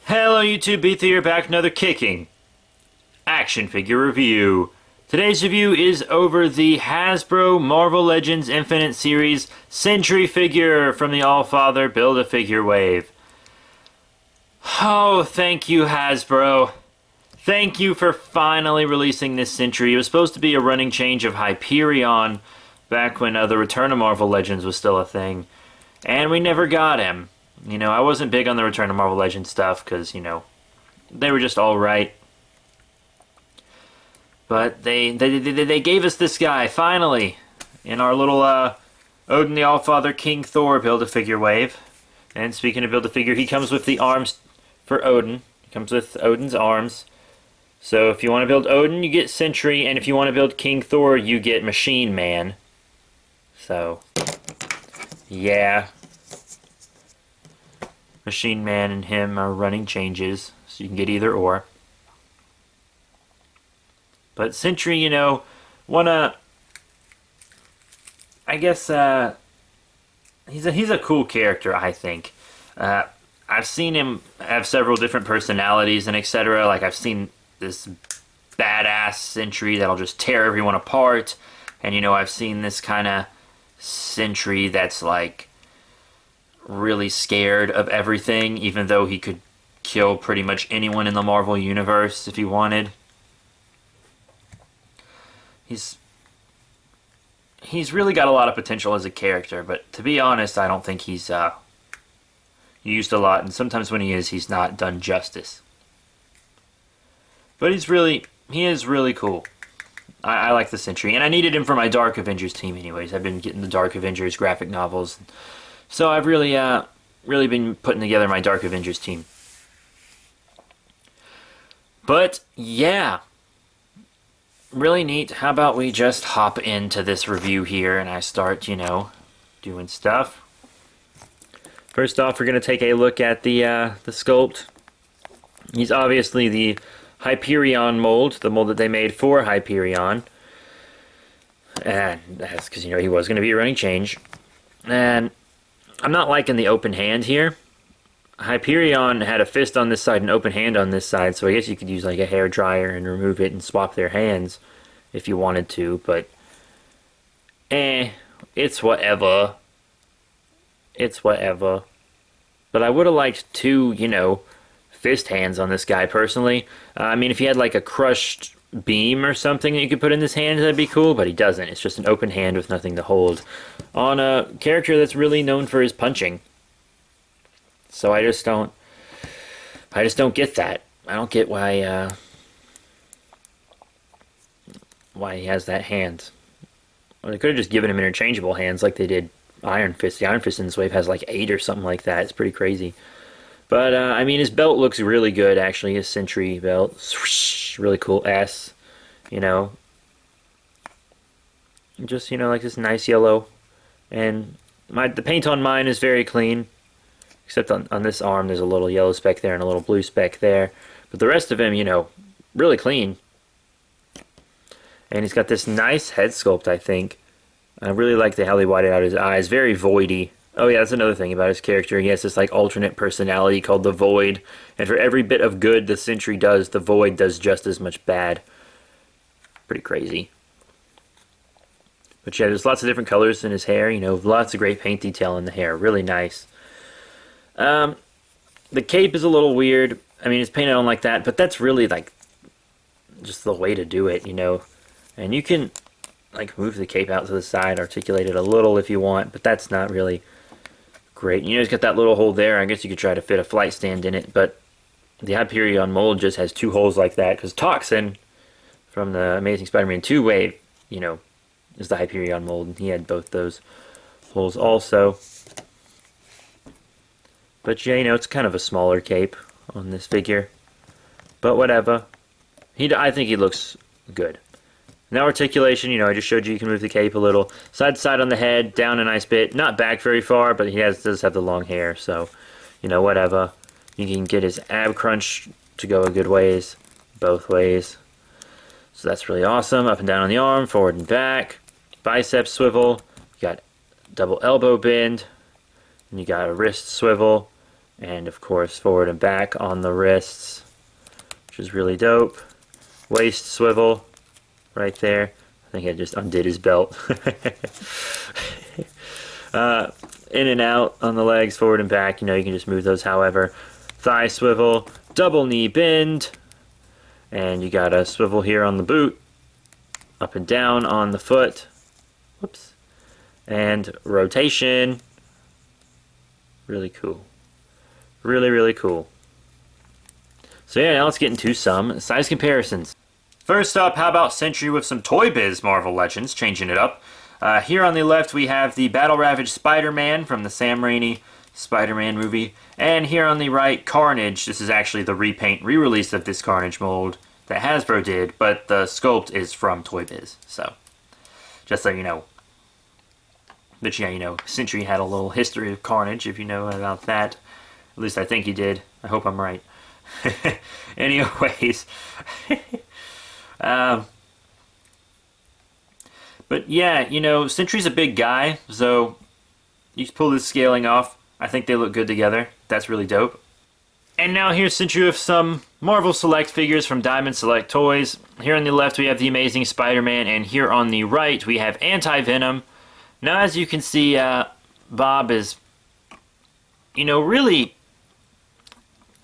Hello YouTube, BaF here, back with another kicking action figure review. Today's review is over the Hasbro Marvel Legends Infinite Series Sentry figure from the All-Father Build-A-Figure wave. Oh, thank you Hasbro. Thank you for finally releasing this Sentry. It was supposed to be a running change of Hyperion back when the Return of Marvel Legends was still a thing. And we never got him. You know, I wasn't big on the Return of Marvel Legends stuff because, you know, they were just alright. But they gave us this guy, finally, in our little Odin the All-Father King Thor Build-A-Figure wave. And speaking of Build-A-Figure, he comes with the arms for Odin. He comes with Odin's arms. So if you want to build Odin, you get Sentry, and if you want to build King Thor, you get Machine Man. So, yeah. Machine Man and him are running changes, so you can get either or. But Sentry, you know, I guess, he's a cool character, I think. I've seen him have several different personalities and etc. Like, I've seen this badass Sentry that'll just tear everyone apart. And, you know, I've seen this kind of Sentry that's, like, really scared of everything, even though he could kill pretty much anyone in the Marvel Universe if he wanted. He's really got a lot of potential as a character, but to be honest, I don't think he's used a lot, and sometimes when he is, he's not done justice. But he is really cool. I like the Sentry, and I needed him for my Dark Avengers team anyways. I've been getting the Dark Avengers graphic novels, so I've really been putting together my Dark Avengers team. But, yeah. Really neat. How about we just hop into this review here and I start, you know, doing stuff. First off, we're going to take a look at the sculpt. He's obviously the Hyperion mold, the mold that they made for Hyperion. And that's because, you know, he was going to be a running change. And I'm not liking the open hand here. Hyperion had a fist on this side and open hand on this side, so I guess you could use like a hair dryer and remove it and swap their hands if you wanted to, but it's whatever. It's whatever. But I would have liked two, you know, fist hands on this guy personally. I mean, if he had like a crushed beam or something that you could put in his hand, that'd be cool, but he doesn't. It's just an open hand with nothing to hold on a character that's really known for his punching. So I just don't get that. I don't get why he has that hand. Well, they could have just given him interchangeable hands like they did Iron Fist. The Iron Fist in this wave has like 8 or something like that. It's pretty crazy. But I mean, his belt looks really good actually. His Sentry belt, swoosh, really cool S. You know, just, you know, like this nice yellow, and the paint on mine is very clean. Except on this arm, there's a little yellow speck there and a little blue speck there. But the rest of him, you know, really clean. And he's got this nice head sculpt, I think. I really like how they whited out his eyes. Very voidy. Oh yeah, that's another thing about his character. He has this like alternate personality called the Void. And for every bit of good the Sentry does, the Void does just as much bad. Pretty crazy. But yeah, there's lots of different colors in his hair. You know, lots of great paint detail in the hair. Really nice. The cape is a little weird. I mean, it's painted on like that, but that's really like just the way to do it, you know. And you can like move the cape out to the side, articulate it a little if you want, but that's not really great. You know, it's got that little hole there. I guess you could try to fit a flight stand in it, but the Hyperion mold just has 2 holes like that because Toxin from the Amazing Spider-Man 2 wave, you know, is the Hyperion mold, and he had both those holes also. But yeah, you know, it's kind of a smaller cape on this figure. But whatever. I think he looks good. Now articulation, you know, I just showed you can move the cape a little. Side to side on the head, down a nice bit. Not back very far, but he does have the long hair. So, you know, whatever. You can get his ab crunch to go a good ways. Both ways. So that's really awesome. Up and down on the arm, forward and back. Bicep swivel. You got double elbow bend. And you got a wrist swivel. And of course, forward and back on the wrists, which is really dope. Waist swivel right there. I think I just undid his belt. In and out on the legs, forward and back. You know, you can just move those however. Thigh swivel, double knee bend. And you got a swivel here on the boot. Up and down on the foot. Whoops. And rotation. Really cool. Really, really cool. So yeah, now let's get into some size comparisons. First up, how about Sentry with some Toy Biz Marvel Legends, changing it up. Here on the left we have the Battle Ravaged Spider-Man from the Sam Raimi Spider-Man movie. And here on the right, Carnage. This is actually the repaint, re-release of this Carnage mold that Hasbro did, but the sculpt is from Toy Biz. So, just so you know. But yeah, you know, Sentry had a little history of Carnage, if you know about that. At least I think he did. I hope I'm right. Anyways. But yeah, you know, Sentry's a big guy, so you pull this scaling off. I think they look good together. That's really dope. And now here's Sentry with some Marvel Select figures from Diamond Select Toys. Here on the left we have the Amazing Spider-Man, and here on the right we have Anti-Venom. Now as you can see, Bob is, you know, really,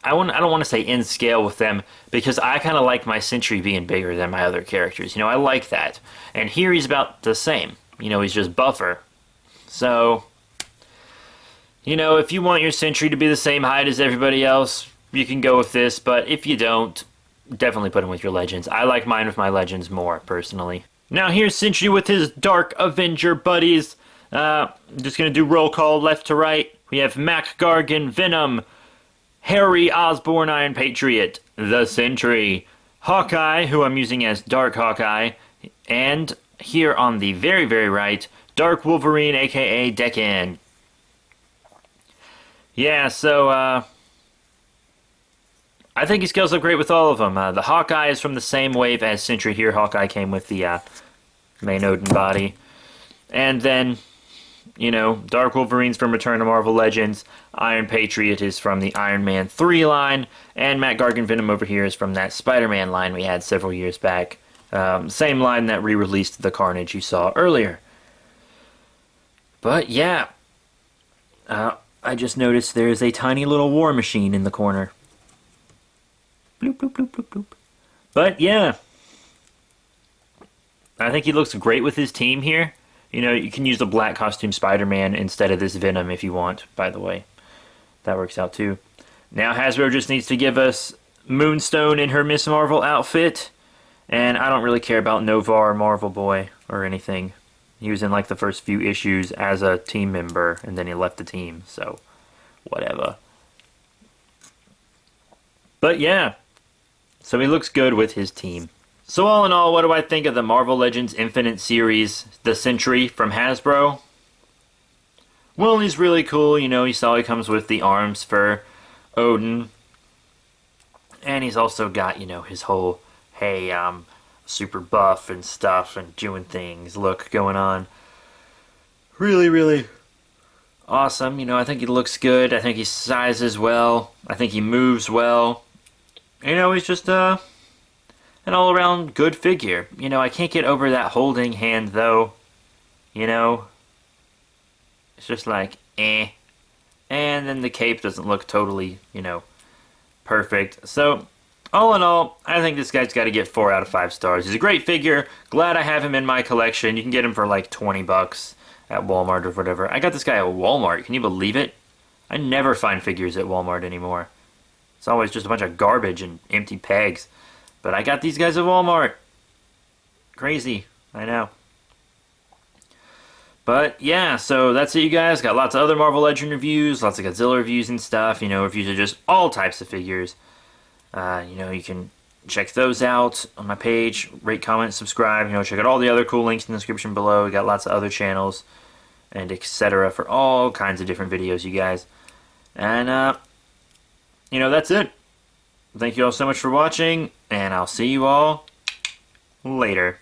I don't want to say in scale with them, because I kind of like my Sentry being bigger than my other characters. You know, I like that. And here he's about the same. You know, he's just buffer. So, you know, if you want your Sentry to be the same height as everybody else, you can go with this. But if you don't, definitely put him with your Legends. I like mine with my Legends more, personally. Now here's Sentry with his Dark Avenger buddies. I'm just going to do roll call left to right. We have Mac Gargan, Venom, Harry Osborn, Iron Patriot, the Sentry, Hawkeye, who I'm using as Dark Hawkeye, and here on the very, very right, Dark Wolverine, aka Deccan. Yeah, so, I think he scales up great with all of them. The Hawkeye is from the same wave as Sentry here. Hawkeye came with the main Odin body. And then, you know, Dark Wolverine's from Return to Marvel Legends. Iron Patriot is from the Iron Man 3 line. And Matt Gargan Venom over here is from that Spider-Man line we had several years back. Same line that re-released the Carnage you saw earlier. But yeah, I just noticed there's a tiny little war machine in the corner. Bloop, bloop, bloop, bloop, bloop. But yeah, I think he looks great with his team here. You know, you can use the black costume Spider-Man instead of this Venom if you want, by the way. That works out too. Now Hasbro just needs to give us Moonstone in her Miss Marvel outfit. And I don't really care about Nova or Marvel Boy or anything. He was in like the first few issues as a team member, and then he left the team, so whatever. But yeah, so he looks good with his team. So all in all, what do I think of the Marvel Legends Infinite series, the Sentry from Hasbro? Well, he's really cool. You know, you saw he comes with the arms for Odin. And he's also got, you know, his whole, hey, I'm super buff and stuff and doing things look going on. Really, really awesome. You know, I think he looks good. I think he sizes well. I think he moves well. You know, he's just an all-around good figure. You know, I can't get over that holding hand, though. You know, it's just like, eh. And then the cape doesn't look totally, you know, perfect. So, all in all, I think this guy's got to get 4 out of 5 stars. He's a great figure. Glad I have him in my collection. You can get him for like 20 bucks at Walmart or whatever. I got this guy at Walmart. Can you believe it? I never find figures at Walmart anymore. It's always just a bunch of garbage and empty pegs. But I got these guys at Walmart. Crazy. I know. But yeah, so that's it, you guys. Got lots of other Marvel Legend reviews, lots of Godzilla reviews and stuff. You know, reviews of just all types of figures. You know, you can check those out on my page. Rate, comment, subscribe. You know, check out all the other cool links in the description below. We got lots of other channels and etc. for all kinds of different videos, you guys. And, you know, that's it. Thank you all so much for watching, and I'll see you all later.